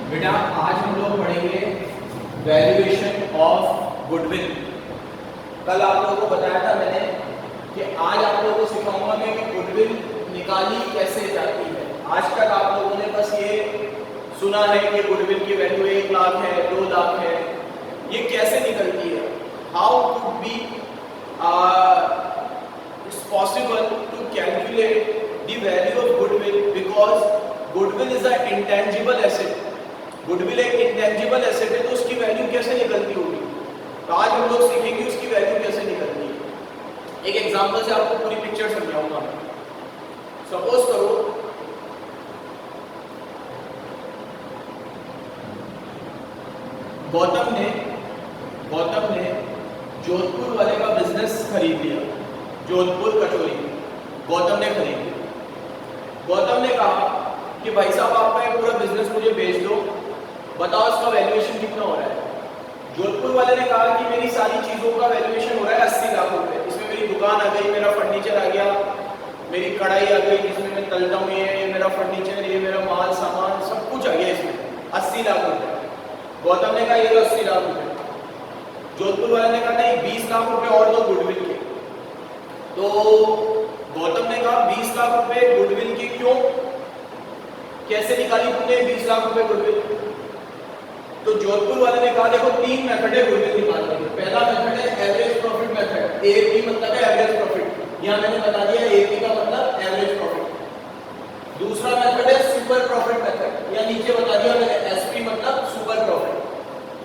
बेटा आज हम लोग पढ़ेंगे वैल्यूएशन ऑफ गुडविल। कल आप लोगों को बताया था मैंने कि आज आप लोगों को सिखाऊंगा मैं कि गुडविल निकाली कैसे जाती है। आज तक आप लोगों ने बस ये सुना है कि गुडविल की वैल्यू 1 लाख है, 2 लाख है, ये कैसे निकलती है। How could be its possible to calculate the value of goodwill because goodwill is a intangible asset. Goodwill एक इंटेंजिबल एसेट है, तो उसकी वैल्यू कैसे निकलती होगी। तो आज हम लोग सीखेंगे उसकी वैल्यू कैसे निकलती है। एक एग्जांपल से आपको पूरी पिक्चर समझाऊंगा। सपोज करो गौतम ने जोधपुर वाले का बिजनेस खरीद लिया। जोधपुर कचौरी गौतम ने खरीद लिया। गौतम ने कहा कि भाई साहब आपका ये पूरा बिजनेस मुझे बेच दो, बताओ इसका वैल्यूएशन कितना हो रहा है। जोधपुर वाले ने कहा कि मेरी सारी चीजों का वैल्यूएशन हो रहा है 80 लाख रुपए। इसमें मेरी दुकान आ गई, मेरा फर्नीचर आ गया, मेरी कढ़ाई आ गई जिसमें मैं तलता हूँ, ये मेरा फर्नीचर, ये मेरा माल सामान सब कुछ आ गया इसमें 80 लाख रुपए। गौतम ने कहा ये तो 80 लाख रुपए। जोधपुर वाले ने कहा नहीं 20 लाख रुपए और दो गुडविल के। तो गौतम ने कहा 20 लाख रुपए गुडविल के क्यों, कैसे निकाली तुमने 20 लाख रुपए गुडविल। तो जोधपुर वाले ने कहा देखो 3 मेथड है गुडविल निकालने के। पहला मेथड है एवरेज प्रॉफिट मेथड। एपी मतलब है एवरेज प्रॉफिट, यहां मैंने बता दिया एपी का मतलब एवरेज प्रॉफिट। दूसरा मेथड है सुपर प्रॉफिट मेथड, या नीचे बता दिया मैंने एसपी मतलब सुपर प्रॉफिट।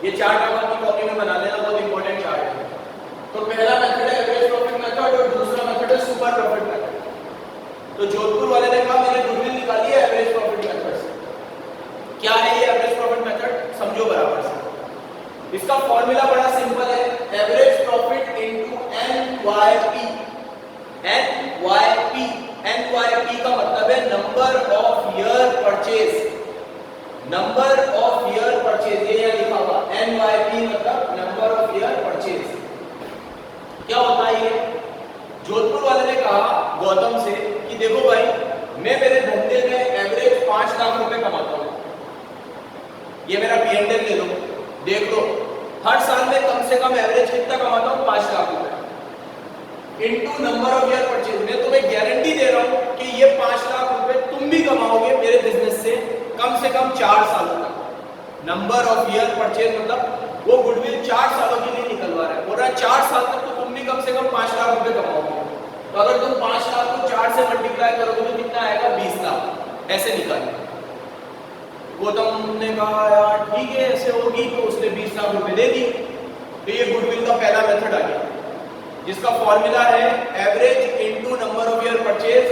ये चार्ट आप अपनी कॉपी में बना लेना, बहुत इंपॉर्टेंट चार्ट है। तो पहला मेथड है एवरेज प्रॉफिट मेथड और दूसरा मेथड है सुपर प्रॉफिट मेथड। तो जोधपुर वाले ने कहा मैंने गुडविल निकाली है एवरेज प्रॉफिट मेथड से। क्या है ये एवरेज प्रॉफिट मेथड, समझो बराबर से। इसका फॉर्मूला बड़ा सिंपल है, average profit into NYP. NYP NYP का मतलब है number of year purchase. Number of year purchase ये यहां लिखा हुआ एनवाईपी मतलब नंबर ऑफ ईयर परचेज। क्या होता है ये। जोधपुर वाले ने कहा गौतम से कि देखो भाई मैं मेरे धंधे में एवरेज 5 लाख रुपए कमाता हूं, ये मेरा P&L ले लो, देख लो हर साल में कम से कम एवरेज कितना कमाता हूं 5 लाख रुपए into number of year purchase. मैं तुम्हें गारंटी दे रहा हूं कि ये 5 लाख रुपए तुम भी कमाओगे मेरे बिजनेस से कम 4 सालों तक। नंबर ऑफ ईयर परचेज मतलब वो गुडविल 4 सालों के लिए निकलवा रहा है, बोल रहा है 4 साल तक तो तुम भी कम से कम 5 लाख रुपए कमाओगे। तो अगर तुम 5 लाख को 4 से मल्टीप्लाई करोगे तो कितना आएगा 20 लाख। ऐसे निकालिए। गौतम ने कहा यार ठीक है ऐसे होगी, तो उसने 20 लाख रुपए दे दी। तो ये गुडविल का पहला मेथड आ गया जिसका फॉर्मूला है average into number of year purchase.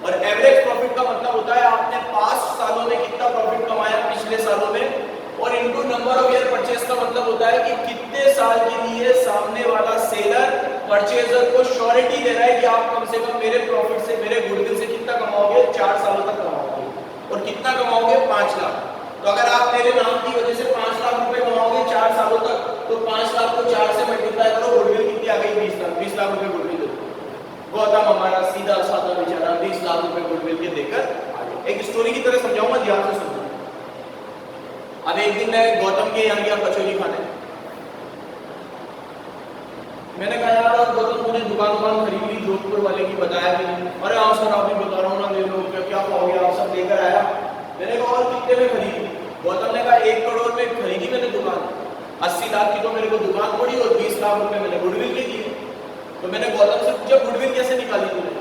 और एवरेज प्रॉफिट का मतलब होता है आपने 5 सालों में कितना प्रॉफिट कमाया पिछले सालों में, और into number of year purchase का मतलब होता है कि कितने साल के लिए सामने वाला सेलर परचेजर को श्योरिटी दे रहा है कि आप कम से कम मेरे प्रॉफिट से मेरे गुडविल से कितना कमाओगे 4 सालों तक कमाओगे। और कितना कमाओगे 5 लाख। तो अगर आप मेरे नाम की वजह से 5 लाख रुपए कमाओगे 4 सालों तक, तो 5 लाख को 4 से मल्टीप्लाई करो, गुडविल कितनी आ गई 20 लाख। 20 लाख रुपए गुडविल दे। गौतम हमारा सीधा साधा बेचारा 20 लाख रुपए गुडविल के देकर आ गया। एक स्टोरी की तरह समझाऊंगा, ध्यान से सुनना। अब एक दिन मैं गौतम के यहाँ गया कचौरी खाने। मैंने कहा यार गौतम तूने दुकान खरीद ली जोधपुर वाले की, बताया भी नहीं। अरे हाँ सर आप भी बता रहा हूँ ना, ले लो क्या खाओगे आप, सब लेकर आया। मैंने कहा और कितने में खरीदी। गौतम ने कहा 1 करोड़ में खरीदी मैंने दुकान। 80 लाख की तो मेरे को दुकान पड़ी और 20 लाख रुपए मैंने गुडविल के दिए। तो मैंने गौतम से पूछा गुडविल कैसे निकाली तूने।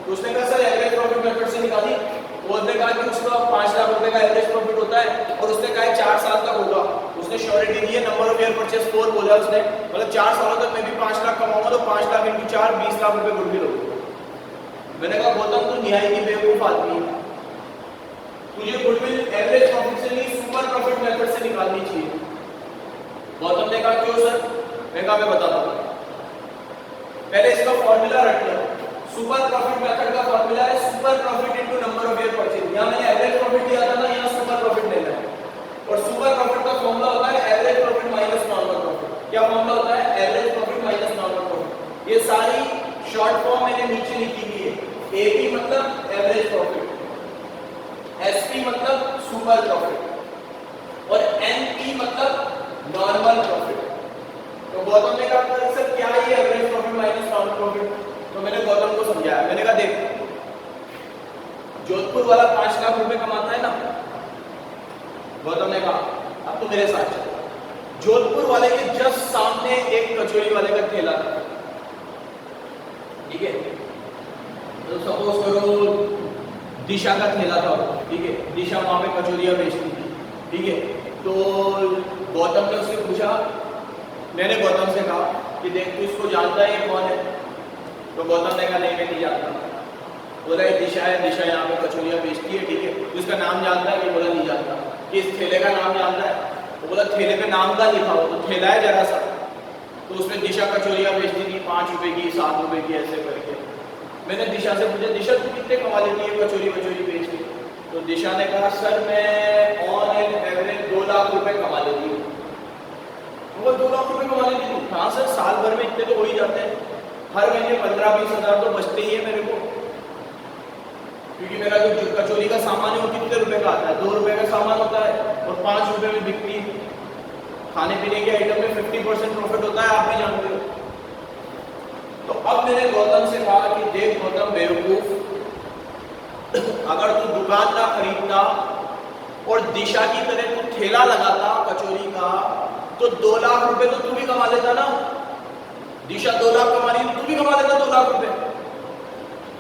तो उसने कहा सर एवरेज प्रॉफिट मेथड से निकाली। उसने कहा कि उसका 5 लाख रुपए का एवरेज प्रॉफिट होता है और उसने कहा 4 साल तक होगा। उसने श्योरिटी दी है, नंबर ऑफ ईयर परचेज 4 बोला उसने, मतलब 4 सालों तक मैं भी 5 लाख कमाऊंगा, तो 5 लाख इनटू 4 20 लाख रुपए गुडविल होगा। मैंने कहा गौतम तू निहाई की बेवकूफ आदमी है, तुझे गुडविल एवरेज प्रॉफिट से नहीं सुपर प्रॉफिट मेथड से निकालनी चाहिए। गौतम ने कहा क्यों सर। मैं कहा मैं बताता हूँ, पहले इसका फॉर्मूला रख लिया। सुपर प्रॉफिट मेथड का फॉर्मूला है super profit into number of year purchase. यहां मैंने एवरेज प्रॉफिट दिया था ना, यहां सुपर प्रॉफिट लेना है। और सुपर प्रॉफिट का फॉर्मूला होता है average profit minus normal profit. क्या फॉर्मूला होता है average profit minus normal profit. ये सारी शॉर्ट फॉर्म मैंने नीचे लिखी हुई है। एपी मतलब एवरेज प्रॉफिट, एसपी मतलब सुपर प्रॉफिट। और एनपी मतलब नॉर्मल प्रॉफिट। तो गौतम ने कहा सर क्या ये average profit minus normal profit? तो मैंने गौतम को समझाया, मैंने कहा देख जोधपुर वाला 5 लाख रुपए कमाता है ना। गौतम ने कहा अब तो मेरे साथ चलो। जोधपुर वाले के जस्ट सामने एक कचौरी वाले का ठेला था, ठीक है। तो सपोज करो दिशा का ठेला था, ठीक है। दिशा वहां पे कचौरियां बेचती थी, ठीक है। तो गौतम ने उससे पूछा, मैंने गौतम से कहा कि देख तू इसको जानता है ये कौन है? तो गौतम ने कहा नहीं मैं नहीं जानता। बोला ये दिशा है, दिशा यहाँ पे कचौरियां बेचती है, ठीक है। तो इसका नाम जानता है? कि बोला नहीं जानता। कि इस ठेले का नाम जानता है? तो बोला ठेले पे नाम का लिखा हो, तो ठेला है जरा सा। तो उसमें दिशा कचौरियां बेचती थी 5 रुपए की, 7 रुपए की, ऐसे करके। मैंने दिशा से पूछा दिशा तू कितने कमा लेती है कचौरी वचौरी बेच के? तो दिशा ने कहा सर मैं ऑन एन एवरेज 2 लाख रुपए कमा लेती हूँ। वो 2 लाख रुपए कमा लेती हूँ? हाँ सर साल भर में इतने तो हो ही जाते हैं, हर महीने 15-20 हजार तो बचते ही है मेरे को। क्योंकि मेरा जो कचौरी का सामान है वो कितने रुपए का आता है? 2 रुपए का सामान होता है और 5 रुपए में बिकती है। खाने पीने के आइटम में 50% प्रॉफिट होता है, आप भी जानते हो। तो अब मैंने गौतम से कहा कि देख गौतम बेवकूफ, अगर तू दुकान ना खरीदता और दिशा की तरह तू ठेला लगाता कचौरी का, तो 2 लाख रुपए तो तू भी कमा लेता ना। दिशा 2 लाख कमा रही, तू भी कमा लेता 2 लाख रुपए।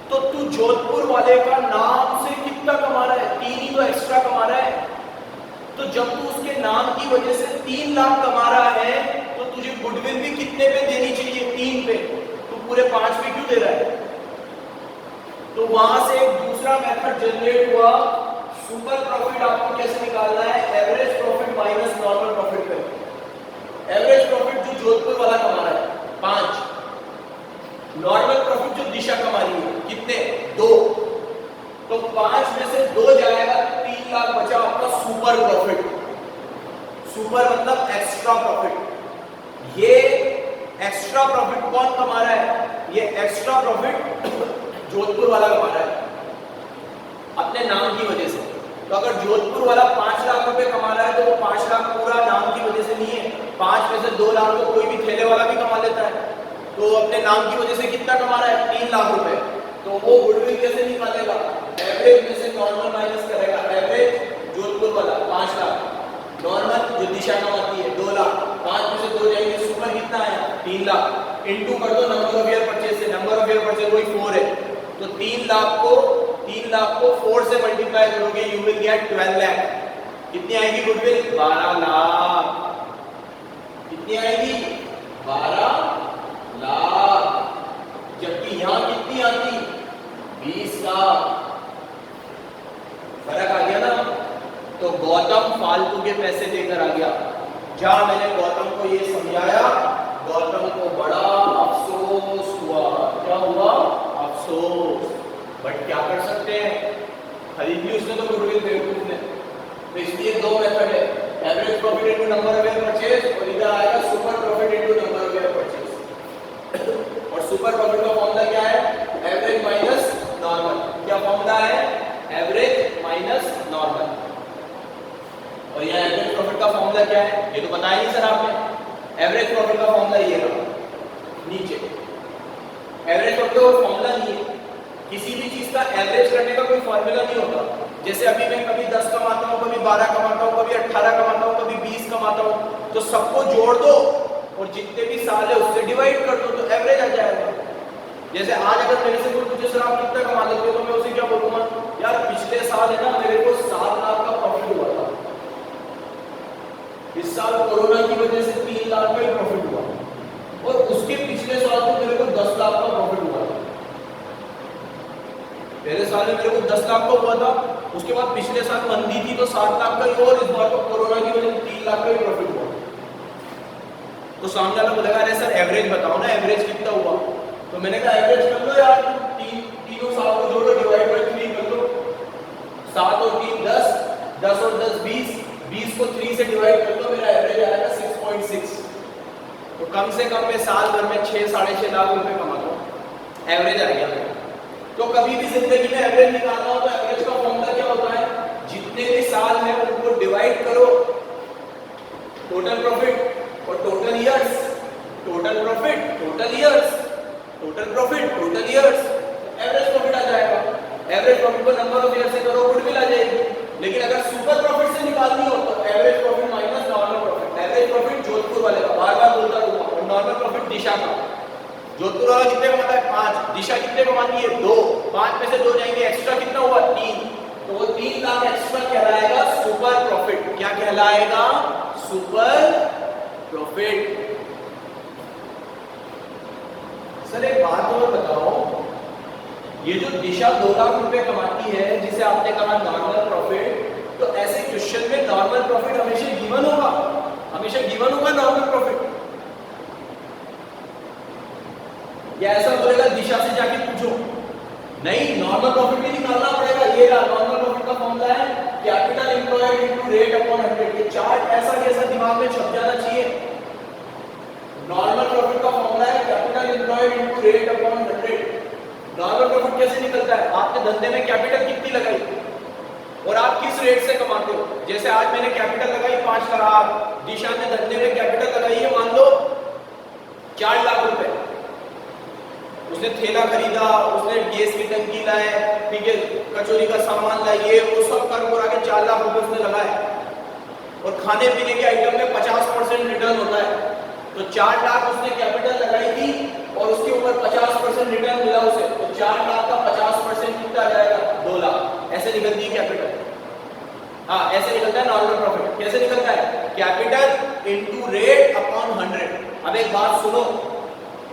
तो तू जोधपुर वाले का नाम से कितना कमा रहा है? 3 ही तो एक्स्ट्रा कमा रहा है। तो जब तू उसके नाम की वजह से 3 लाख कमा रहा है, तो तुझे गुडविल भी कितने पे देनी चाहिए? 3 पे। तू पूरे 5 पे क्यों दे रहा है? तो वहां से एक दूसरा मेथड जनरेट हुआ। सुपर प्रॉफिट आपको कैसे निकालना है? Average profit minus normal profit पे। एवरेज प्रॉफिट जो जोधपुर वाला कमा रहा है 5, नॉर्मल प्रॉफिट जो दिशा कमा रही है कितने? 2। तो 5 में से 2 जाएगा, 3 लाख बचा आपका सुपर प्रॉफिट। सुपर मतलब एक्स्ट्रा प्रॉफिट। ये एक्स्ट्रा प्रॉफिट कौन कमा रहा है? ये एक्स्ट्रा प्रॉफिट जोधपुर वाला कमा रहा है अपने नाम की वजह से। तो अगर जोधपुर वाला 5 लाख रुपए कमा रहा है तो वो 5 लाख पूरा नाम की वजह से नहीं है। 5 में से 2 लाख तो कोई भी ठेले वाला भी कमा लेता है। तो अपने नाम की वजह से कितना कमा रहा है? 3 लाख रुपए। तो वो गुडविल कैसे निकालेगा? एवरेज में से नॉर्मल माइनस करेगा। एवरेज जोधपुर वाला 5 लाख, नॉर्मल जो दिशा कमाती है 2 लाख, 5 में से 2 जाएंगे, सुपर कितना आया? 3 लाख। इनटू कर दो नंबर ऑफ ईयर परचेज से, नंबर ऑफ ईयर परचेज वही 4 है। तो 3 लाख को 4 से मल्टीप्लाई करोगे, यू विल गेट 12 लाख। कितनी आएगी गुडविल? 12 लाख। कितनी आएगी? 12 लाख। जबकि यहां कितनी आती? 20 लाख। फर्क आ गया ना? तो गौतम फालतू के पैसे देकर आ गया। जहां मैंने गौतम को ये समझाया, गौतम को बड़ा अफसोस हुआ। क्या हुआ? अफसोस। बट क्या कर सकते हैं, खरीद ली उसने तो गुडविल बेवकूफ ने। तो इसलिए 2 मेथड है, average profit into number of year purchase, और इधर आएगा super profit into number of year purchase. और सुपर प्रॉफिट का फॉर्मूला क्या है? Average minus normal. क्या फॉर्मूला है? Average minus normal. और यहाँ एवरेज प्रॉफिट का फॉर्मूला क्या है? ये तो बताया नहीं सर आपने। एवरेज प्रॉफिट का फॉर्मूला ये रहा नीचे। एवरेज प्रॉफिट का फॉर्मूला नहीं है, किसी भी चीज का एवरेज करने का कोई फॉर्मूला नहीं होता। जैसे अभी मैं कभी 10 कमाता हूँ, कभी 12 कमाता हूँ, कभी 18 कमाता हूँ, कभी 20 कमाता हूँ, तो सबको जोड़ दो और जितने भी साल है उससे डिवाइड कर दो तो एवरेज आ जाएगा। जैसे आज अगर मेरे से कोई पूछे सर आप कितना कमा लेते हो, तो मैं उसे क्या बोलूंगा? यार पिछले साल है ना मेरे को 7 लाख का प्रॉफिट हुआ था, इस साल कोरोना की वजह से 3 लाख का ही प्रॉफिट हुआ, और उसके पिछले साल तो मेरे को 10 लाख का प्रॉफिट हुआ था। पहले साल में मेरे को 10 लाख का हुआ था, उसके बाद पिछले साल मंदी थी तो 7 लाख का ही, और इस बार तो कोरोना की वजह से 3 लाख का ही प्रॉफिट हुआ। तो सामने वाला बोलेगा अरे सर एवरेज बताओ ना, एवरेज कितना हुआ? तो मैंने कहा एवरेज कर लो यार, तीनों साल को जोड़ो, डिवाइड बाय 3 कर लो। 7 और 3 10, 10 और 10 20, 20 को 3 से डिवाइड कर लो, मेरा एवरेज आएगा 6.6। तो कम से कम मैं साल भर में 6-6.5 लाख रुपए कमाता हूँ, एवरेज आ गया मेरा। तो कभी भी जिंदगी में एवरेज निकालना हो तो एवरेज का फॉर्मूला क्या होता है? जितने भी साल है उनको डिवाइड करो टोटल प्रॉफिट और total years, total profit total years, total profit total years, average profit आ जाएगा। एवरेज प्रॉफिट को नंबर ऑफ ईयर से करो, गुडविल आ जाएगी। लेकिन अगर सुपर प्रॉफिट से निकालनी हो तो average profit minus normal profit. Average profit Jodhpur वाले का, बार बार बोलता रहूंगा, और नॉर्मल प्रॉफिट दिशा का। जोधपुर वाला कितने कमाता है? 5, दिशा कितने कमाती है? 2, 5 में से 2 जाएंगे, एक्स्ट्रा कितना हुआ? 3, तो वो 3 लाख एक्स्ट्रा कहलाएगा सुपर प्रॉफिट। क्या कहलाएगा? Super profit. सर एक बात और बताओ, ये जो दिशा 2 लाख रुपए कमाती है जिसे आपने कहा नॉर्मल प्रॉफिट, तो ऐसे क्वेश्चन में नॉर्मल प्रॉफिट हमेशा गिवन होगा, हमेशा गिवन होगा नॉर्मल प्रॉफिट, या ऐसा बोलेगा दिशा से जाके पूछो? नहीं, नॉर्मल प्रॉफिट भी निकालना पड़ेगा। ये रहा नॉर्मल प्रॉफिट का फॉर्मूला है capital employed into rate upon 100। ये चार्ट ऐसा कैसा दिमाग में छप जाना चाहिए। नॉर्मल प्रॉफिट का फॉर्मूला है capital employed into rate upon 100। Normal profit कैसे निकलता है? आपने धंधे में कैपिटल कितनी लगाई और आप किस रेट से कमाते हो। जैसे आज मैंने कैपिटल लगाई 5 लाख, दिशा ने धंधे में कैपिटल लगाई है मान लो 4 लाख रुपए। उसने थैला खरीदा, उसने गैस की टंकी लाए, ठीक है, कचौरी का सामान लाइए, वो सब कर के 4 लाख रुपए उसने लगाए। और खाने पीने के आइटम में 50% रिटर्न होता है, तो 4 लाख उसने कैपिटल लगाई थी और उसके ऊपर 50% रिटर्न मिला उसे, तो 4 लाख का 50% कितना आ जाएगा? 2 लाख। ऐसे निकलती है कैपिटल। हाँ, ऐसे निकलता है नॉर्मल प्रॉफिट। कैसे निकलता है? Capital into rate upon 100। अब एक बात सुनो,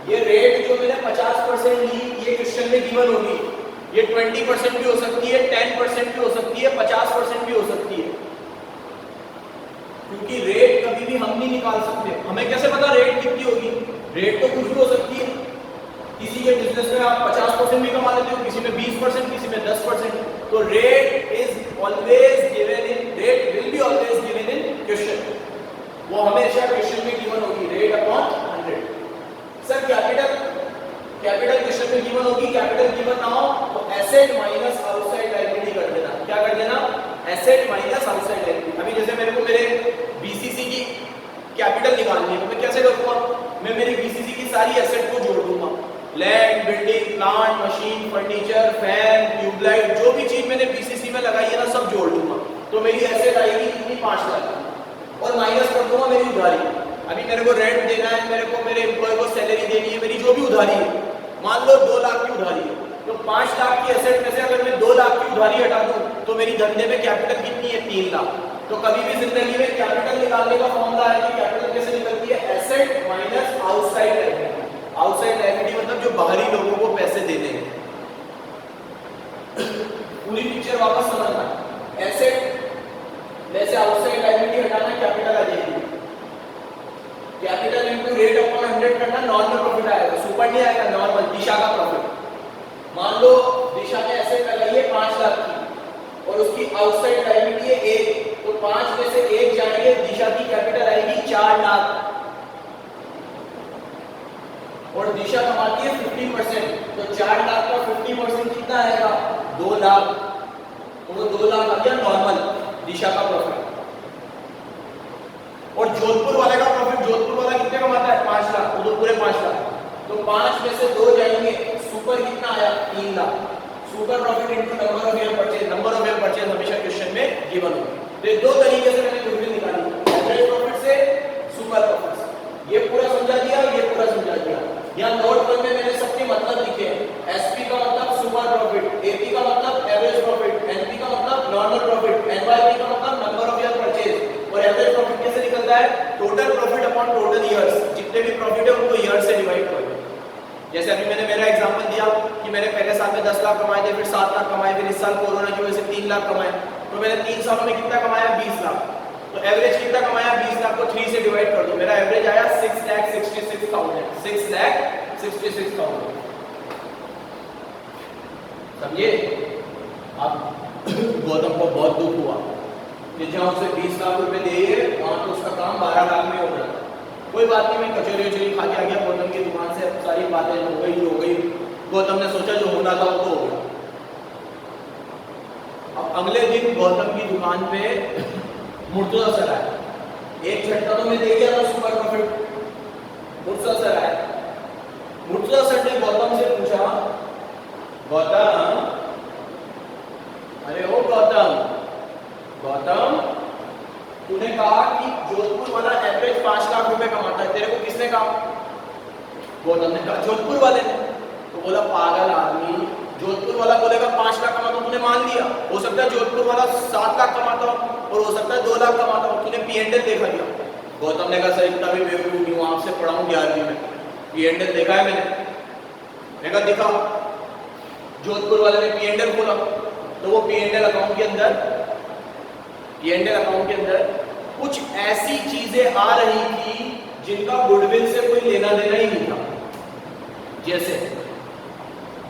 ये रेट जो मैंने 50% ली, ये क्वेश्चन में गिवन होगी। ये 20% भी हो सकती है, 10% भी हो सकती है, 50% भी हो सकती है, क्योंकि रेट कभी भी हम नहीं निकाल सकते। हमें कैसे पता रेट कितनी होगी? रेट तो कुछ भी हो सकती है। किसी के बिजनेस में आप 50% भी कमा लेते हो, किसी में 20%, किसी में 10%। तो rate is always given in, rate will be always given in question. वो हमेशा क्वेश्चन में गिवन होगी, rate upon 100। Sir capital question में गिवन होगी, कैपिटल गिवन ना हो तो एसेट माइनस आउटसाइड लायबिलिटी कर देना। क्या कर देना? Asset minus outside liability. अभी जैसे मेरे को मेरे बीसीसी की कैपिटल निकालनी है, तो मैं कैसे करूंगा? मैं मेरी बीसीसी की सारी एसेट को जोड़ दूंगा, land, building, plant, machine, furniture, fan, tube light, जो भी चीज मैंने बीसीसी में लगाई है ना, सब जोड़ दूंगा। तो मेरी एसेट आएगी कितनी? 5 लाख। और माइनस कर दूंगा मेरी उधारी। अभी मेरे को रेंट देना है, मेरे को मेरे एम्प्लॉय को सैलरी देनी है, मेरी जो भी उधारी है, मान लो 2 लाख की उधारी है, तो 5 लाख की एसेट में से अगर मैं 2 लाख की उधारी हटा दूं तो मेरी धंधे में कैपिटल कितनी है? 3 लाख। तो कभी भी जिंदगी में कैपिटल निकालने का फॉर्मूला है कि कैपिटल कैसे निकलती है? Asset minus outside liability. Outside liability मतलब जो बाहरी लोगों को पैसे देने हैं। पूरी पिक्चर वापस समझना, एसेट में से आउटसाइड लायबिलिटी हटाना, कैपिटल आ जाएगी। कैपिटल इनटू रेट अपॉन 100 करना, नॉर्मल प्रॉफिट आएगा, सुपर नहीं आएगा, नॉर्मल, दिशा का प्रॉफिट। मान लो दिशा ने एसेट लगाई है 5 लाख की और उसकी आउटसाइड लायबिलिटी है 1, तो 5 में से 1 जाएंगे, दिशा की कैपिटल आएगी 4 लाख और दिशा कमाती है 50%, तो 4 लाख का 50% कितना आएगा? 2 लाख। तो वो 2 लाख आ गया नॉर्मल दिशा का प्रॉफिट। और जोधपुर वाले का प्रॉफिट, जोधपुर वाला कितने कमाता है? 5 लाख, तो पूरे 5 लाख, तो 5 में से 2 जाएंगे, सुपर कितना आया? 3 lakh. Super profit into number of year purchase, number of year purchase हमेशा क्वेश्चन में गिवन होगी। तो ये 2 तरीके से मैंने गुडविल निकाली, एवरेज प्रॉफिट से, सुपर प्रॉफिट से। ये पूरा समझा दिया, ये पूरा समझा दिया। यहाँ नोट 1 में मैंने सबके मतलब लिखे हैं। एसपी का मतलब सुपर प्रॉफिट, एपी का मतलब एवरेज प्रॉफिट, एनपी का मतलब नॉर्मल प्रॉफिट, एनवाईपी का मतलब नंबर ऑफ ईयर परचेज। और एवरेज प्रॉफिट कैसे निकलता है? Total profit upon total years, जितने भी प्रॉफिट है उनको ईयर से डिवाइड करो। जैसे अभी मैंने मेरा एग्जांपल दिया कि मैंने पहले साल में 10 लाख कमाए थे, फिर 7 लाख कमाए, फिर इस साल कोरोना की वजह से 3 लाख कमाए, तो मैंने 3 सालों में कितना कमाया? 20 लाख। तो एवरेज कितना कमाया? 20 लाख को 3 से डिवाइड कर दो, मेरा एवरेज आया 6,66,000, 6,66,000। समझे? अब गौतम को बहुत दुख हुआ कि जहां उसे 20 लाख रुपए दिए वहां तो उसका काम 12 लाख में हो रहा था। कोई बात नहीं, मैं कचौरी वचौरी खा के आ गया गौतम की दुकान से, सारी बातें हो गई। गौतम ने सोचा जो होना था वो तो हो गया। अब अगले दिन गौतम की दुकान पे मुर्तजा सर आया एक झटका तो मैं दे गया था सुपर प्रॉफिट। मुर्तजा सर आए, मुर्तजा सर ने गौतम से पूछा, गौतम, अरे ओ गौतम, गौतम तूने कहा कि जोधपुर वाला एवरेज 5 लाख रुपए कमाता है, तेरे को किसने कहा? गौतम ने कहा जोधपुर वाले ने। तो बोला पागल आदमी, जोधपुर वाला बोलेगा 5 लाख कमाता हूं, तूने मान लिया। हो सकता है जोधपुर वाला 7 लाख कमाता हो और हो सकता है 2 लाख कमाता हो, तूने पीएनएल देखा क्या? गौतम ने कहा सर इतना भी बेवकूफ नहीं हूं, आपसे पढ़ा हूं 11वीं में, पीएनएल देखा है मैंने कहा दिखा। जोधपुर वाले ने पीएनएल खोला तो वो पीएनएल अकाउंट के अंदर कुछ ऐसी चीजें आ रही थी जिनका गुडविल से कोई लेना देना ही नहीं था। जैसे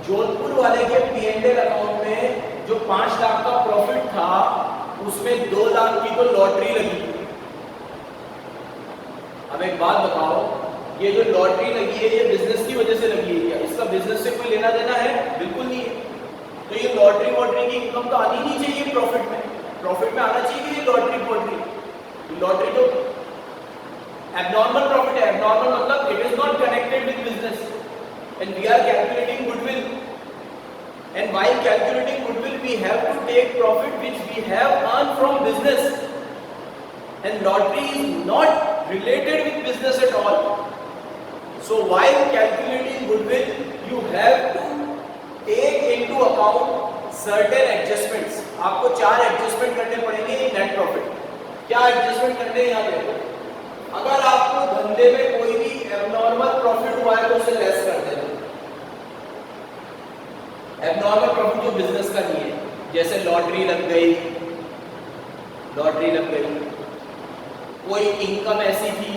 जोधपुर वाले के पीएनएल अकाउंट में जो 5 लाख का प्रॉफिट था उसमें 2 लाख की तो लॉटरी लगी। अब एक बात बताओ, ये जो लॉटरी लगी है ये बिजनेस की वजह से लगी है क्या? इसका बिजनेस से कोई लेना देना है? बिल्कुल नहीं है। तो ये लॉटरी वॉटरी की इनकम तो आनी नहीं चाहिए प्रॉफिट में आना चाहिए कि ये लॉटरी तो एबनॉर्मल प्रॉफिट है। एबनॉर्मल मतलब it is not connected with business and we are calculating goodwill, and while calculating goodwill we have to take profit which we have earned from business, and lottery is not related with business at all. So while calculating goodwill you have to take into account certain adjustments. आपको 4 adjustment करने पड़ेंगे net profit. क्या adjustment करने हैं यहाँ पे? अगर आपको धंधे में कोई भी एबनॉर्मल प्रॉफिट हुआ है तो उसे लेस कर देना। एबनॉर्मल प्रॉफिट जो बिजनेस का नहीं है, जैसे लॉटरी लग गई, कोई इनकम ऐसी थी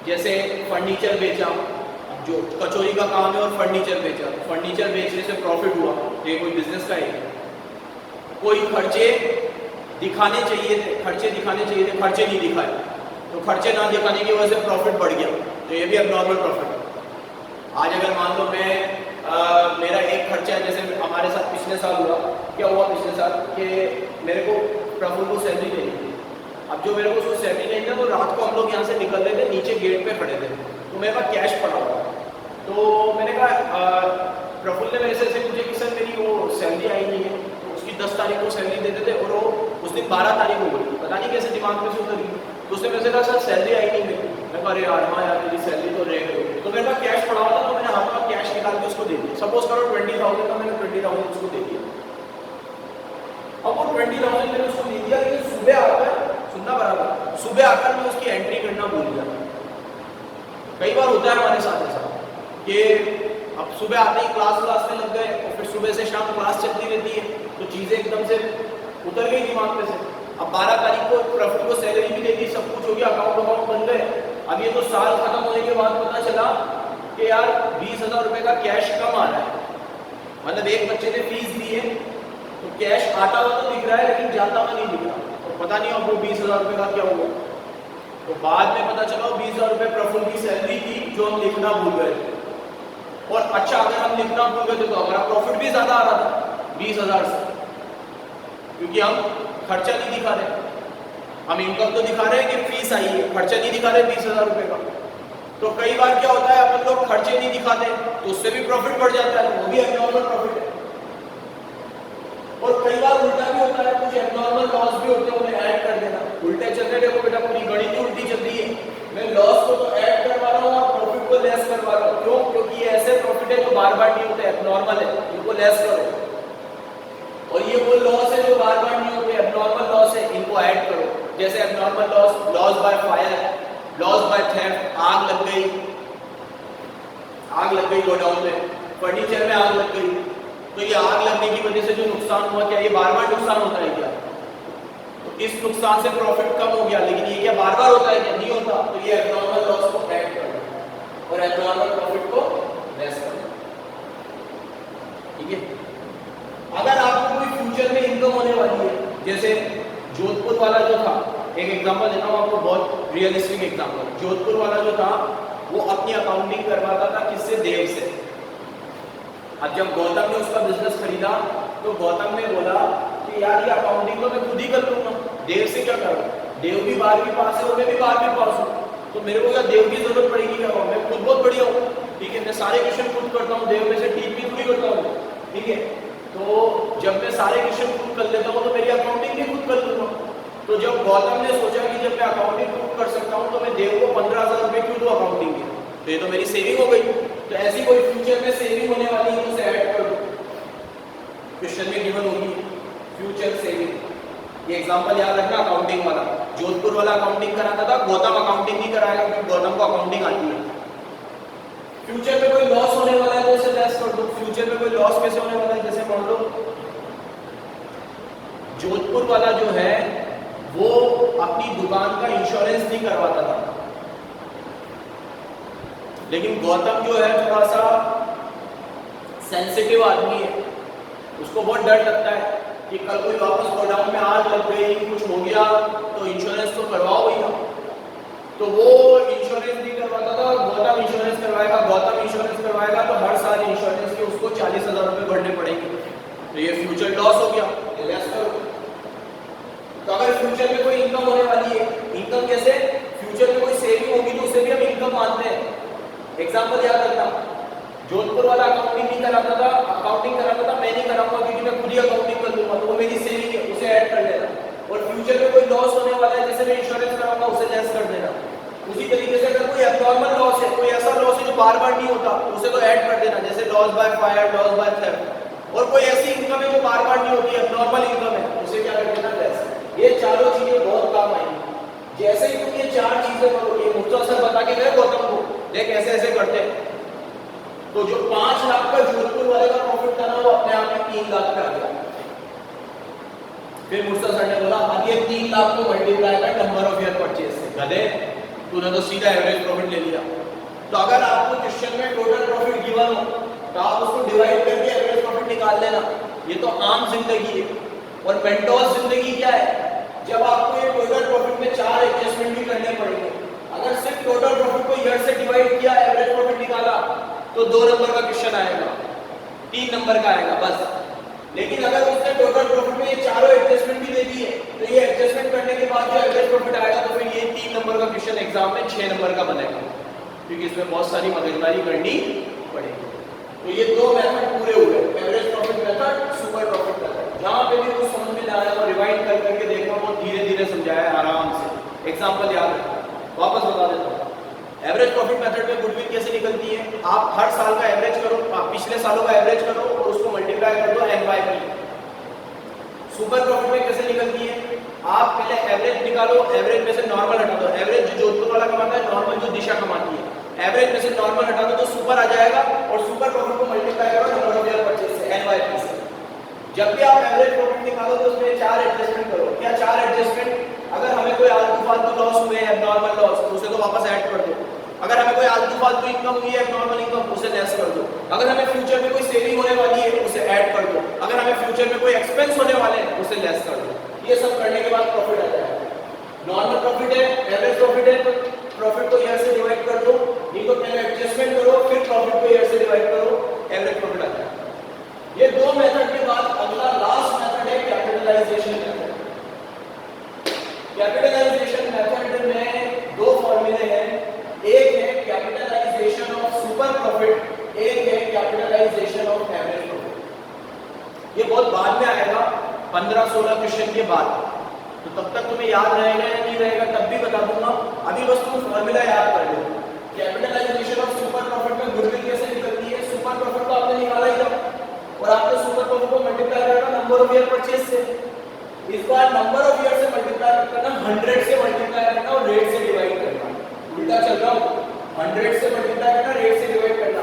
जैसे फर्नीचर बेचा, जो कचौरी का काम है और फर्नीचर बेचा, फर्नीचर बेचने से प्रॉफिट हुआ, ये कोई बिजनेस का है। कोई खर्चे दिखाने चाहिए थे, खर्चे नहीं दिखाए, तो खर्चे ना दिखाने की वजह से प्रॉफिट बढ़ गया, तो ये भी एबनॉर्मल प्रॉफिट है। आज अगर मान लो मैं मेरा एक खर्चा है, जैसे हमारे साथ पिछले साल हुआ, क्या हुआ पिछले साल कि मेरे को प्रफुल्ल को सैलरी देनी थी। अब जो मेरे को उसको सैलरी देनी थी वो रात को हम लोग यहाँ से निकल रहे थे, नीचे गेट पे खड़े थे, तो मेरे पास कैश पड़ा हुआ। तो मैंने कहा प्रफुल्ल ने मेरे से पूछे कि सर मेरी वो सैलरी आई नहीं है, तो उसकी 10 तारीख को सैलरी देते थे और वो उस दिन 12 तारीख हो गई, पता नहीं कैसे दिमाग में से उतर गई। तो उसने मेरे से कहा सर सैलरी आई नहीं मेरी। मैं कहा अरे यार हाँ यार मेरी सैलरी तो रह गई। तो मेरे पास कैश पड़ा हुआ था, तो मैंने हाथ में कैश निकाल के उसको दे दिया। सपोज करो 20,000 का, मैंने 20,000 उसको दे दिया। अब वो 20,000 मैंने उसको दे दिया, लेकिन सुबह आकर, सुनना बराबर, सुबह आकर मैं उसकी एंट्री करना भूल गया। कई बार होता है हमारे साथ ऐसा कि अब सुबह आते ही क्लास में लग गए और फिर सुबह से शाम क्लास चलती रहती है, तो चीजें एकदम से उतर गई दिमाग में से। अब 12 तारीख को प्रफुल्ल को सैलरी भी दे दी, सब कुछ हो गया, अकाउंट बन गए। अब ये तो साल खत्म होने के बाद पता चला कि यार 20,000 रुपए का कैश कम आ रहा है, मतलब एक बच्चे ने फीस दी है तो कैश आता हुआ तो दिख रहा है लेकिन जाता हुआ नहीं दिख रहा, तो पता नहीं अब वो 20,000 रुपए का क्या हुआ। तो बाद में पता चला 20,000 रुपए प्रफुल्ल की सैलरी थी जो हम लिखना भूल गए। और अच्छा अगर हम लिखना भूल गए तो हमारा प्रॉफिट भी ज्यादा आ रहा था 20,000 से, क्योंकि हम खर्चा नहीं दिखा रहे, हम इनकम तो दिखा रहे हैं कि फीस आई है, खर्चा नहीं दिखा रहे 20,000 रुपए का। तो कई बार क्या होता है अपन लोग खर्चे नहीं दिखाते तो उससे भी प्रॉफिट बढ़ जाता है, वो भी एबनॉर्मल प्रॉफिट है। और कई बार उल्टा भी होता है, कुछ एबनॉर्मल लॉस भी होते हैं, उन्हें ऐड कर देना। उल्टे चल रहे देखो बेटा, पूरी गणित उल्टी चल रही है, मैं लॉस को तो ऐड करवा रहा हूँ और प्रॉफिट को लेस करवा रहा हूँ। क्यों? क्योंकि ये ऐसे प्रॉफिट है जो बार बार नहीं होते, एबनॉर्मल है, इनको लेस करो। और ये वो लॉस है जो बार बार नहीं होते, एबनॉर्मल लॉस है, इनको ऐड करो। जैसे abnormal loss, loss by fire, loss by theft, आग लग गई गोडाउन में, फर्नीचर में आग लग गई, तो ये आग लगने की वजह से जो नुकसान हुआ, क्या ये बार बार नुकसान होता है क्या? तो इस नुकसान से प्रॉफिट कम हो गया, लेकिन ये क्या बार बार होता है क्या? नहीं होता। तो ये एबनॉर्मल लॉस को ऐड करो और एबनॉर्मल प्रॉफिट को लेस करो, ठीक है। अगर आपको कोई फ्यूचर में इनकम होने वाली है, जैसे जोधपुर वाला जो था, एक एग्जांपल देता हूँ आपको, बहुत रियलिस्टिक एग्जांपल। जोधपुर वाला जो था वो अपनी अकाउंटिंग करवाता था किससे? देव से। अब जब गौतम ने उसका बिजनेस खरीदा तो गौतम ने बोला कि यार ये अकाउंटिंग तो मैं खुद ही कर लूंगा, देव से क्या करूं? देव भी 12वीं पास है और मैं भी 12वीं पास हूँ, तो मेरे को क्या देव की जरूरत पड़ेगी क्या? मैं खुद बहुत बढ़िया हूँ, ठीक है, मैं सारे क्वेश्चन खुद करता हूँ, देव में से ठीक भी खुद करता हूँ, ठीक है। तो जब मैं सारे क्वेश्चन खुद कर लेता हूँ तो मेरी अकाउंटिंग भी खुद कर लूंगा। तो जब गौतम ने सोचा कि जब मैं अकाउंटिंग खुद कर सकता हूँ तो मैं देव को 15,000 रुपये क्यों दूँ अकाउंटिंग के, तो ये तो मेरी सेविंग हो गई। तो ऐसी कोई फ्यूचर में सेविंग होने वाली है उसे ऐड कर दो, क्वेश्चन में गिवन होगी फ्यूचर सेविंग। ये एग्जांपल याद रखना अकाउंटिंग वाला, जोधपुर वाला अकाउंटिंग कराता था, गौतम अकाउंटिंग नहीं कराएगा क्योंकि गौतम को अकाउंटिंग आती है। फ्यूचर में कोई लॉस होने वाला है तो उसे लेस कर दो। फ्यूचर में कोई लॉस कैसे होने वाला है, जैसे मान लो जोधपुर वाला जो है वो अपनी दुकान का इंश्योरेंस नहीं करवाता था, लेकिन गौतम जो है थोड़ा सा सेंसिटिव आदमी है, उसको बहुत डर लगता है कि कल कोई वापस गोडाउन में आग लग गई, कुछ हो गया तो इंश्योरेंस तो करवाओ भैया। तो वो इंश्योरेंस नहीं करवाता था, गौतम इंश्योरेंस करवाएगा। गौतम इंश्योरेंस करवाएगा तो हर साल इंश्योरेंस के उसको 40,000 रुपये भरने पड़ेंगे, तो ये फ्यूचर लॉस हो गया, लेस करो। तो अगर फ्यूचर में कोई इनकम होने वाली है, इनकम कैसे, फ्यूचर में कोई सेविंग होगी तो उसे भी हम इनकम मानते हैं। एग्जाम्पल याद रखना, जोधपुर वाला अकाउंटिंग नहीं कराता था, अकाउंटिंग कराता था, मैं नहीं कराऊंगा क्योंकि मैं खुद ही अकाउंटिंग कर लूंगा, तो वो मेरी सेविंग है, उसे ऐड कर लेना। और फ्यूचर में कोई लॉस होने वाला है, जैसे मैं इंश्योरेंस कराऊंगा, उसे लेस कर देना। उसी तरीके से अगर कोई एब्नॉर्मल लॉस है, कोई ऐसा लॉस है जो बार बार नहीं होता, उसे तो ऐड कर देना, जैसे loss by fire, loss by theft. और कोई ऐसी इनकम है जो बार बार नहीं होती, एब्नॉर्मल इनकम है, उसे क्या कर देना, लेस। ये चारों चीजें बहुत काम आएंगी। जैसे ही तुम ये चार चीजें करोगे, मुफ्ता सर बता के गए गौतम को, देख ऐसे ऐसे करते हैं, तो जो 5 लाख का जोधपुर वाले का प्रॉफिट था ना, वो अपने आप में 3 लाख का आ गया। फिर मुफ्ता सर ने बोला अब ये 3 लाख को मल्टीप्लाई कर नंबर ऑफ ईयर परचेज से, गधे तूने तो सीधा एवरेज प्रॉफिट ले लिया। तो अगर आपको क्वेश्चन में टोटल प्रॉफिट गिवन हो तो आप उसको डिवाइड करके एवरेज प्रॉफिट निकाल लेना। ये तो आम जिंदगी है। और पेंटोस जिंदगी क्या है, जब आपको ये टोटल प्रॉफिट में 4 एडजस्टमेंट भी करने पड़ेंगे। अगर सिर्फ टोटल प्रॉफिट को ईयर से डिवाइड किया, एवरेज प्रॉफिट निकाला, तो 2 नंबर का क्वेश्चन आएगा, 3 नंबर का आएगा बस। लेकिन अगर उसने टोटल प्रॉफिट में ये चारों एडजस्टमेंट भी दे दी है, तो ये एडजस्टमेंट करने के बाद जो एवरेज प्रॉफिट आएगा, तो फिर ये 3 नंबर का क्वेश्चन एग्जाम में 6 नंबर का बनेगा, क्योंकि इसमें बहुत सारी मगजमारी करनी पड़ेगी। तो ये 2 मेथड पूरे हुए, average profit method, super profit method. जहां पे भी कुछ समझ में ना आया तो रिवाइंड कर करके देखना, बहुत धीरे धीरे समझाया है, आराम से। एग्जांपल याद रखना, वापस बता देता हूं। एवरेज प्रॉफिट मेथड में गुडविल कैसे निकलती है, आप हर साल का एवरेज करो, आप पिछले सालों का एवरेज करो और उसको मल्टीप्लाई कर दो n/p। सुपर प्रॉफिट में कैसे निकलती है, आप पहले एवरेज निकालो, एवरेज में से नॉर्मल हटा दो। एवरेज जो जोधपुर वाला कमाता है, नॉर्मल जो दिशा कमाती है, एवरेज में से नॉर्मल हटा दो तो सुपर आ जाएगा, और सुपर प्रॉफिट को मल्टीप्लाई करो नंबर ऑफ ईयर परचेज से, n/p से। जब भी आप एवरेज प्रॉफिट निकालो तो उसमें 4 एडजस्टमेंट करो। क्या 4 एडजस्टमेंट, अगर हमें कोई आलतू फालतू लॉस हुए हैं, एब्नॉर्मल लॉस, तो उसे तो वापस ऐड कर दो। अगर हमें कोई आलतू फालतू इनकम हुई है, एब्नॉर्मल इनकम, उसे लेस कर दो। अगर हमें फ्यूचर में कोई सेविंग होने वाली है, उसे ऐड कर दो। अगर हमें फ्यूचर में कोई एक्सपेंस होने वाले हैं, उसे लेस कर दो। ये सब करने के बाद प्रॉफिट आ जाएगा। नॉर्मल प्रॉफिट है, एवरेज प्रॉफिट है, तो प्रॉफिट को ईयर से डिवाइड कर दो, नहीं तो पहले एडजस्टमेंट करो, फिर प्रॉफिट को ईयर से डिवाइड करो, एवरेज प्रॉफिट आ जाएगा। ये 2 मेथड के बाद अगला लास्ट मेथड है कैपिटलाइजेशन मेथड। कैपिटलाइजेशन मेथड में 2 फॉर्मूले हैं, एक है कैपिटलाइजेशन ऑफ सुपर प्रॉफिट, एक है कैपिटलाइजेशन ऑफ एवरेज प्रॉफिट। ये बहुत बाद में आएगा, 15-16 क्वेश्चन के बाद, तो तब तक तुम्हें याद रहेगा या नहीं रहेगा तब भी बता दूंगा। अभी बस तुम फॉर्मूला याद कर लो। कैपिटलाइजेशन ऑफ सुपर प्रॉफिट में गुडविल कैसे निकलती है, सुपर प्रॉफिट तो आपने निकाला ही था और आपने सुपर प्रॉफिट को मल्टीप्लाई करना नंबर ऑफ ईयर परचेज से। इस बार नंबर ऑफ ईयर से मल्टीप्लाई करना, 100 से मल्टीप्लाई करना और रेट से डिवाइड करना। उल्टा चल रहा हूं, 100 से मल्टीप्लाई करना, रेट से डिवाइड करना।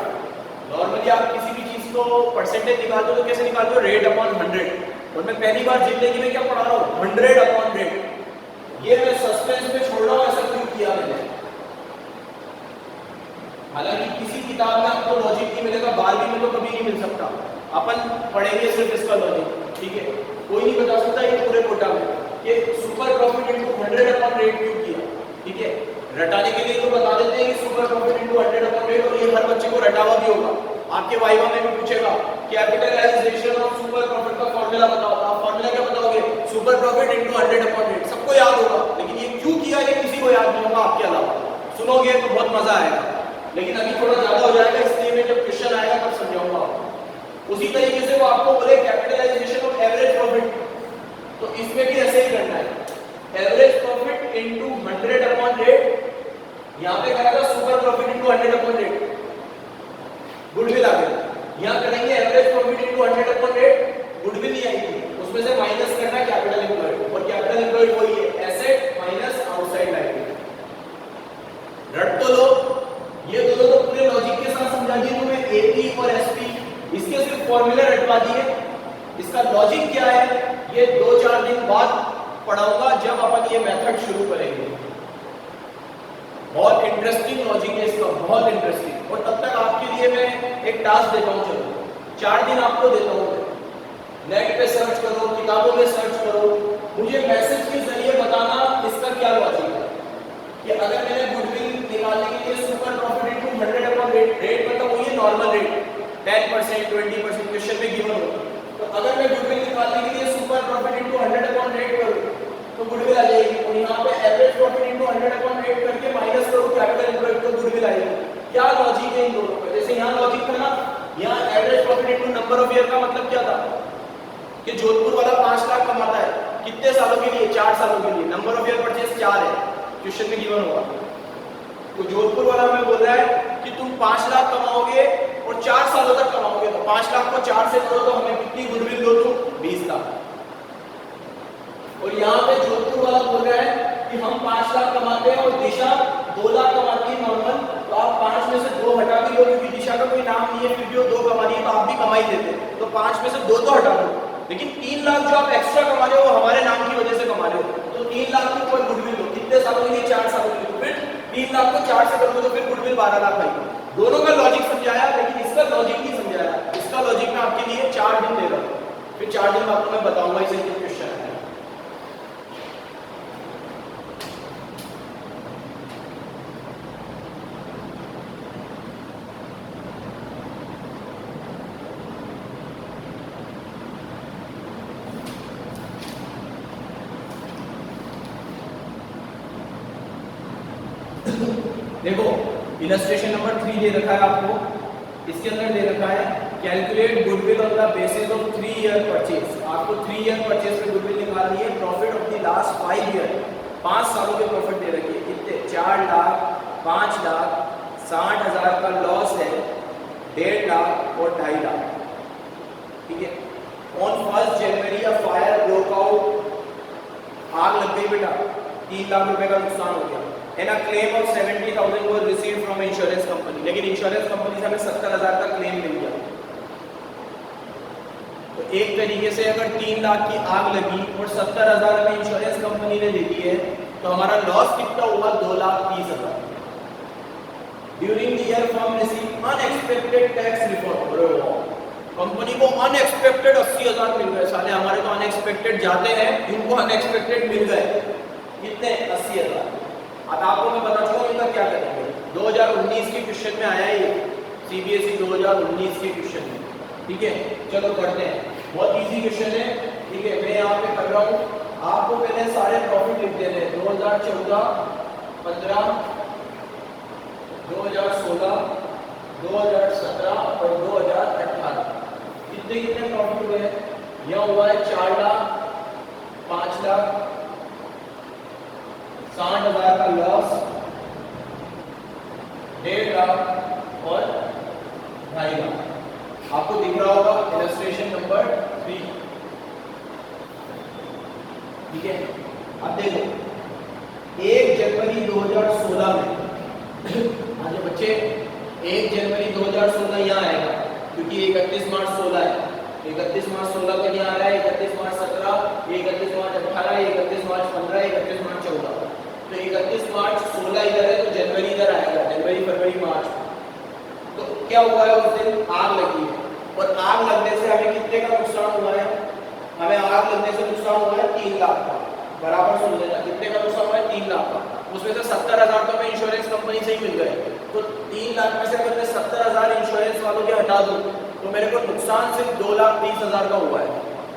नॉर्मली आप किसी भी चीज को परसेंटेज निकालते हो तो कैसे निकालते हो, रेट अपॉन 100। और मैं पहली बार जिंदगी में क्या पढ़ा रहा हूं, 100 अपॉन रेट। ये मैं सस्पेंस में छोड़ रहा हूं, ऐसा क्यों किया मैंने। हालांकि किसी किताब में आपको लॉजिक नहीं मिलेगा, 12वीं में तो कभी नहीं मिल सकता। अपन पढ़ेंगे सिर्फ इसका लॉजिक, ठीक है। कोई नहीं बता सकता ये पूरे कोटा में कि super profit into 100 upon rate क्यों किया, ठीक है। रटाने के लिए तो बता देते हैं कि super profit into 100 upon rate, और ये हर बच्चे को रटा हुआ भी होगा। आपके वाइवा में भी पूछेगा कैपिटलाइजेशन ऑफ सुपर प्रॉफिट का फॉर्मूला बताओ, आप फॉर्मूला क्या बताओगे, सुपर प्रॉफिट इनटू 100/100 सबको याद होगा, लेकिन ये क्यों किया ये किसी को याद नहीं होगा आपके अलावा। सुनोगे तो बहुत मजा आएगा, लेकिन अभी थोड़ा ज्यादा हो जाएगा, इसलिए मैं जब क्वेश्चन आएगा तब समझाऊंगा आपको। उसी तरीके से वो आपको बोले कैपिटलाइजेशन ऑफ एवरेज प्रॉफिट, तो इसमें भी ऐसे ही करना है, एवरेज प्रॉफिट इनटू 100/100। यहाँ पे करेगा सुपर प्रॉफिट इनटू 100/100, गुडविल आ गई। यहाँ करेंगे एवरेज प्रॉफिट इनटू 100/100, गुडविल नहीं आएगी, उसमें से माइनस करना कैपिटल एम्प्लॉयड, और कैपिटल एम्प्लॉयड वही है एसेट माइनस आउटसाइड लायबिलिटी। रट तो लो, ये दोनों तो पूरे लॉजिक के साथ समझा दिए तुम्हें, एपी और एसपी, इसके सिर्फ फॉर्मूला रटवा दिए। इसका लॉजिक क्या है ये 2-4 दिन बाद पढ़ाऊंगा जब अपन ये मेथड शुरू करेंगे। बहुत इंटरेस्टिंग लॉजिक है इसका, बहुत इंटरेस्टिंग। और तब तक आपके लिए मैं एक टास्क देता हूँ, चलो 4 दिन आपको देता हूँ, नेट पे सर्च करो, किताबों में सर्च करो, मुझे मैसेज के जरिए बताना इसका क्या लॉजिक है कि अगर मैंने गुडविल निकालने के लिए सुपर प्रॉफिट इनटू 100/100 रेट मतलब वही नॉर्मल रेट 10%, 20% क्वेश्चन में गिवन होगा, तो अगर मैं गुडविल निकालने के लिए सुपर प्रॉफिट इनटू 100/100 करूं तो गुडविल आ जाएगी, और यहाँ पे एवरेज प्रॉफिट इनटू 100/100 करके माइनस करूं कैपिटल एम्प्लॉयड तो गुडविल आएगी। क्या लॉजिक है इन दोनों का? जैसे यहाँ लॉजिक था ना, यहाँ average profit into number of year का मतलब क्या था कि जोधपुर वाला 5 लाख कमाता है कितने सालों के लिए? 4 सालों के लिए। नंबर ऑफ ईयर परचेज 4 है, क्वेश्चन में गिवन होगा। तो जोधपुर वाला हमें बोल रहा है कि तुम 5 लाख कमाओगे और 4 सालों तक कमाओगे, तो 5 लाख को 4 से करो तो हमें कितनी गुडविल दो तुम? 20 लाख। और यहाँ पे जोधपुर वाला बोल रहा है कि हम 5 लाख कमाते हैं और दिशा 2 लाख कमाती है नॉर्मल, तो आप 5 में से 2 हटा भी दो, क्योंकि दिशा का कोई नाम नहीं है, फिर भी वो 2 कमा रही है तो आप भी कमाई देते, तो 5 में से 2 तो हटा दो, लेकिन 3 लाख जो आप एक्स्ट्रा कमा रहे हो वो हमारे नाम की वजह से कमा रहे हो, तो 3 लाख के ऊपर गुडविल दो। कितने सालों के लिए? 4 सालों के लिए। फिर 3 लाख को 4 से करोगे तो फिर गुडविल 12 लाख आएगी। दोनों का लॉजिक समझाया, लेकिन इसका लॉजिक नहीं समझाया। इसका लॉजिक मैं आपके लिए 4 दिन दे रहा हूँ, फिर 4 दिन बाद मैं बताऊंगा इसे क्वेश्चन है। देखो इलस्ट्रेशन नंबर 3 दे रखा है आपको, इसके अंदर दे रखा है calculate goodwill on the basis of 3 year purchase. आपको 3 ईयर परचेज पे गुडविल निकालनी है, profit of the last 5 year, 5 सालों के प्रॉफिट दे रखी है। कितने? 4 लाख, 5 लाख, 60,000 का लॉस है, 1.5 लाख और 2.5 लाख। ठीक है। On 1 January a fire broke out, आग लग गई बेटा, 3 लाख रुपए का नुकसान हो गया। And a claim of 70,000 was received from insurance company, लेकिन इंश्योरेंस कंपनी से हमें 70,000 का क्लेम मिल गया। तो एक तरीके से अगर 3 लाख की आग लगी और 70,000 हमें इंश्योरेंस कंपनी ने दे दी है, तो हमारा लॉस कितना हुआ? 2,30,000। During the year firm receive unexpected tax refund, company को अनएक्सपेक्टेड 80,000 मिल गए। साले हमारे तो अनएक्सपेक्टेड जाते हैं, इनको अनएक्सपेक्टेड मिल गए। कितने? 80,000। अब आपको मैं बता चुका हूँ इनका क्या करेंगे। 2019 के क्वेश्चन में आया है, सीबीएसई 2019 के क्वेश्चन में। ठीक है, चलो करते हैं। बहुत इजी क्वेश्चन है। ठीक है, मैं यहाँ पे कर रहा हूँ, आपको पहले सारे प्रॉफिट लिख देने हैं। 2014, 15, 2016, 2017 और 2018 कितने कितने प्रॉफिट हुए हैं? यह हुआ है 4 लाख, 5 लाख, 60,000 का लॉस, 1.5 लाख और 2.5 लाख। आपको दिख रहा होगा इलस्ट्रेशन नंबर 3। ठीक है, अब देखो 1 जनवरी 2016 में आज बच्चे 1 जनवरी 2016 यहाँ आएगा, क्योंकि 31 मार्च 16 है। 31 मार्च 16 का यहाँ आ रहा है, 31 मार्च 17, 31 मार्च 18, 31 मार्च 15, 31 मार्च 14। तो 31 मार्च 16 इधर है, तो जनवरी इधर आएगा, जनवरी फरवरी मार्च। तो क्या हुआ है? उस दिन आग लगी है, और आग लगने से हमें कितने का नुकसान हुआ है? हमें आग लगने से नुकसान हुआ है 3 लाख का। बराबर सुन लेना, कितने का नुकसान हुआ है? 3 लाख का। उसमें से 70,000 तो हमें इंश्योरेंस कंपनी से ही मिल गए। तो 3 लाख में से अगर मैं 70,000 इंश्योरेंस वालों के हटा दूं तो मेरे को नुकसान सिर्फ 2,30,000 का हुआ है।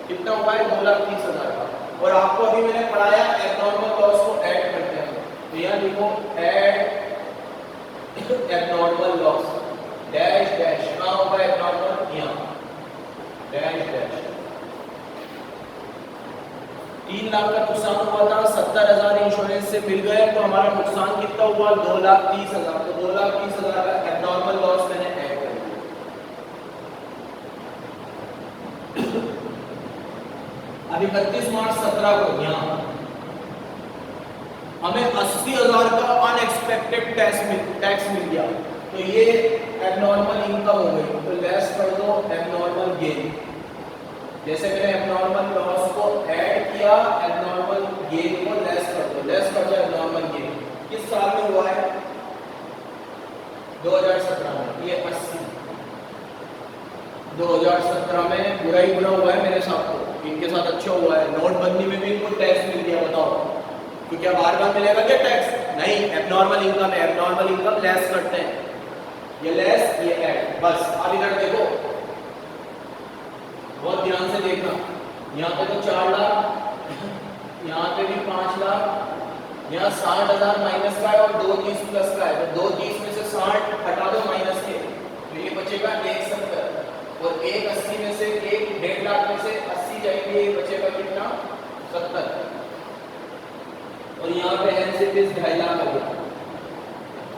कितना हुआ है? 2,30,000 का। और आपको अभी मैंने पढ़ाया एब्नॉर्मल लॉस को ऐड करते हैं। तो यहाँ लिखो add abnormal loss dash dash, कहाँ होगा एब्नॉर्मल, यहाँ डैश डैश। 3 लाख का नुकसान हुआ था, 70,000 इंश्योरेंस से मिल गए, तो हमारा नुकसान कितना हुआ 2,30,000। तो 2,30,000 का एब्नॉर्मल लॉस मैंने ऐड कर दिया। अभी 31 मार्च 17 को यहाँ हमें 80,000 का अनएक्सपेक्टेड टैक्स मिल गया, तो ये एब्नॉर्मल इनकम हो गई। तो लेस कर दो एब्नॉर्मल गेन। जैसे मैंने एब्नॉर्मल लॉस को ऐड किया, एब्नॉर्मल गेन को लेस कर दो, लेस कर दो एब्नॉर्मल गेन। किस साल में हुआ है 2017 में, ये 80 2017 में बुरा ही बुरा हुआ है मेरे साथ, तो इनके साथ अच्छा हुआ है। नोटबंदी में भी इनको टैक्स मिल गया, बताओ तो क्या बार बार मिलेगा क्या टैक्स? नहीं, एब्नॉर्मल इनकम है, एब्नॉर्मल इनकम लेस करते हैं, ये लेस ये ऐड। बस अब इधर देखो, बहुत ध्यान से देखना, यहाँ पे तो 4 लाख, यहाँ पे भी 5 लाख, यहाँ 60,000 माइनस का है और 230 प्लस का है। तो 230 में से 60 हटा दो माइनस के, तो ये बचेगा 170, और 180 में से 1.5 लाख में से 80 जाएंगे, ये बचेगा कितना 70, और यहाँ पे एनसीपीस 2.5 लाख आ गया।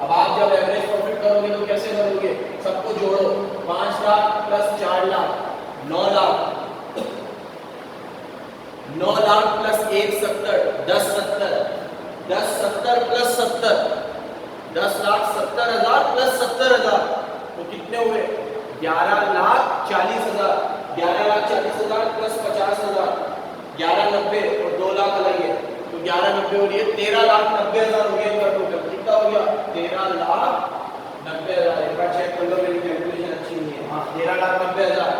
अब आप जब एवरेज प्रॉफिट करोगे तो कैसे करोगे? सबको जोड़ो, 5 lakh plus 4 lakh 9 lakh, 9 lakh plus 170 1070, 1070 plus 70, 10,70,000 plus 70,000, तो कितने हुए 11,40,000, 11,40,000 प्लस 50,000, 11,90 और 2 लाख अलग है, तो 11,90 और ये 13,90,000 हो गया इनका टोटल। कितना हो गया 13,90,000। एक बार चेक कर लो, मेरी कैलकुलेशन अच्छी नहीं है। हाँ 13,90,000।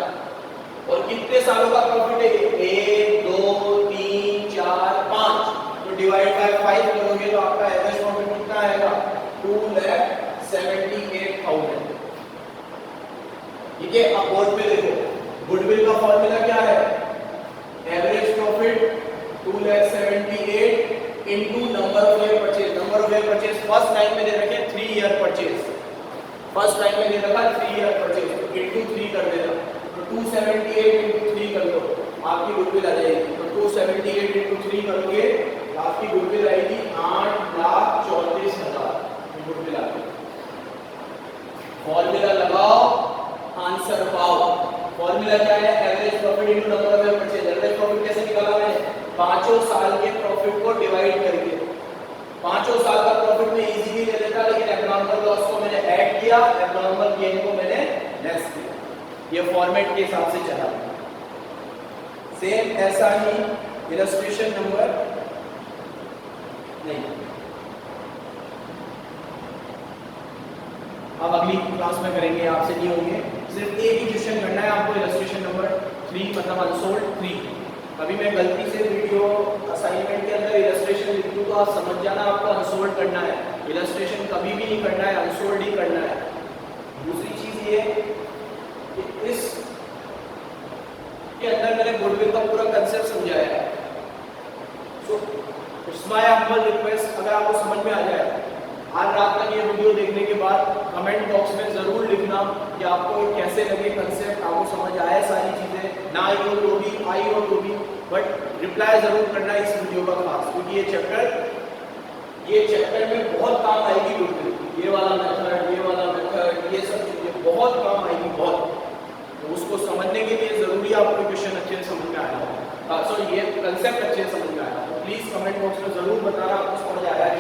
और कितने सालों का प्रॉफिट है? 1 2 3 4 5, तो डिवाइड बाय 5 करोगे तो आपका एवरेज प्रॉफिट कितना आएगा 2,78,000। ठीक है, अब बोर्ड पे देखो, गुडविल का फॉर्मूला क्या है? Average profit 2,78,000 into number of year purchase. Number of year purchase first line में दे रखे 3 ईयर परचेज, फर्स्ट लाइन में दे रखा 3 ईयर परचेज, तो इनटू 3 कर देना, तो 278 इनटू 3 कर लो, आपकी गुडविल आ जाएगी। तो 278 इनटू 3 करोगे आपकी गुडविल आएगी 8,34,000 गुडविल आ गई। फॉर्मूला लगाओ, आंसर पाओ। फॉर्मूला क्या है? Average profit into number of year purchase. Average profit कैसे निकाला मैंने? 5 साल के प्रॉफिट को डिवाइड करके। 5 साल का प्रॉफिट में इजीली ले लेता, लेकिन एब्नॉर्मल लॉस को मैंने ऐड किया, एब्नॉर्मल गेन को मैंने लेस किया। ये फॉर्मेट के हिसाब से चला। सेम ऐसा ही इलस्ट्रेशन नंबर नहीं, अब अगली क्लास में करेंगे, आपसे नहीं होंगे। सिर्फ एक ही क्वेश्चन करना है आपको, इलस्ट्रेशन नंबर 3 मतलब अनसोल्ड 3। कभी मैं गलती से वीडियो असाइनमेंट के अंदर इलस्ट्रेशन लिख दूं तो आप समझ जाना आपको अनसोल्ड करना है। इलस्ट्रेशन कभी भी नहीं करना है, अनसोल्ड ही करना है। दूसरी चीज ये कि इस के अंदर मैंने गुडविल का पूरा कंसेप्ट समझाया है। So it's my humble request, अगर आपको समझ में आ जाए, आज रात तक ये वीडियो देखने के बाद कमेंट बॉक्स में जरूर लिखना कि आपको कैसे लगे कंसेप्ट, आपको समझ आया सारी चीजें, ना आई हो तो भी, आई हो तो भी, बट रिप्लाई जरूर करना इस वीडियो का खास, क्योंकि ये चैप्टर में बहुत काम आएगी गुडविल। ये वाला मेथड, ये सब चीजें बहुत काम आएगी, बहुत। तो उसको समझने के लिए जरूरी आपको क्वेश्चन अच्छे से समझ में आया होगा, सो ये कंसेप्ट अच्छे से समझ में आया। प्लीज कमेंट बॉक्स में जरूर बताना आपको समझ आया है।